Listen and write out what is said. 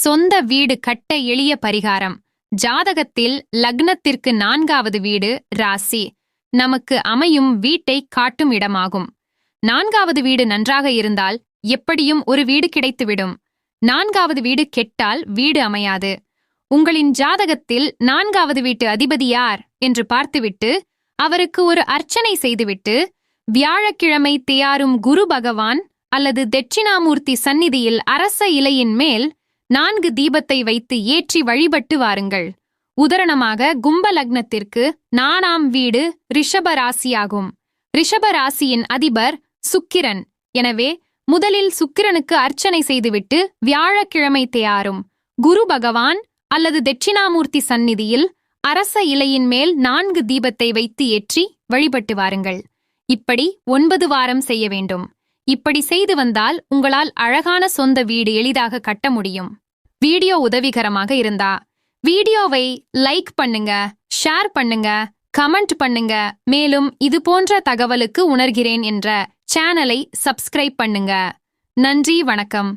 சொந்த வீடு கட்ட எளிய பரிகாரம். ஜாதகத்தில் லக்னத்திற்கு 4வது வீடு ராசி நமக்கு அமையும் வீட்டை காட்டும் இடமாகும். 4வது வீடு நன்றாக இருந்தால் எப்படியும் ஒரு வீடு கிடைத்துவிடும். 4வது வீடு கெட்டால் வீடு அமையாது. உங்களின் ஜாதகத்தில் 4வது வீட்டு அதிபதி யார் என்று பார்த்துவிட்டு அவருக்கு ஒரு அர்ச்சனை செய்துவிட்டு வியாழக்கிழமை தியாரும் குரு பகவான் அல்லது தட்சிணாமூர்த்தி சந்நிதியில் அரச இலையின் மேல் 4 தீபத்தை வைத்து ஏற்றி வழிபட்டு வாருங்கள். உதாரணமாக கும்ப லக்னத்திற்கு 4ஆம் வீடு ரிஷப ராசியாகும். ரிஷப ராசியின் அதிபர் சுக்கிரன். எனவே முதலில் சுக்கிரனுக்கு அர்ச்சனை செய்துவிட்டு வியாழக்கிழமை தியாரும் குரு பகவான் அல்லது தட்சிணாமூர்த்தி சந்நிதியில் அரச இலையின் மேல் 4 தீபத்தை வைத்து ஏற்றி வழிபட்டு வாருங்கள். இப்படி 9 வாரம் செய்ய வேண்டும். இப்படி செய்து வந்தால் உங்களால் அழகான சொந்த வீடு எளிதாக கட்ட முடியும். வீடியோ உதவிகரமாக இருந்தா வீடியோவை லைக் பண்ணுங்க, ஷேர் பண்ணுங்க, கமெண்ட் பண்ணுங்க. மேலும் இது போன்ற தகவலுக்கு உணர்கிறேன் என்ற சேனலை சப்ஸ்கிரைப் பண்ணுங்க. நன்றி, வணக்கம்.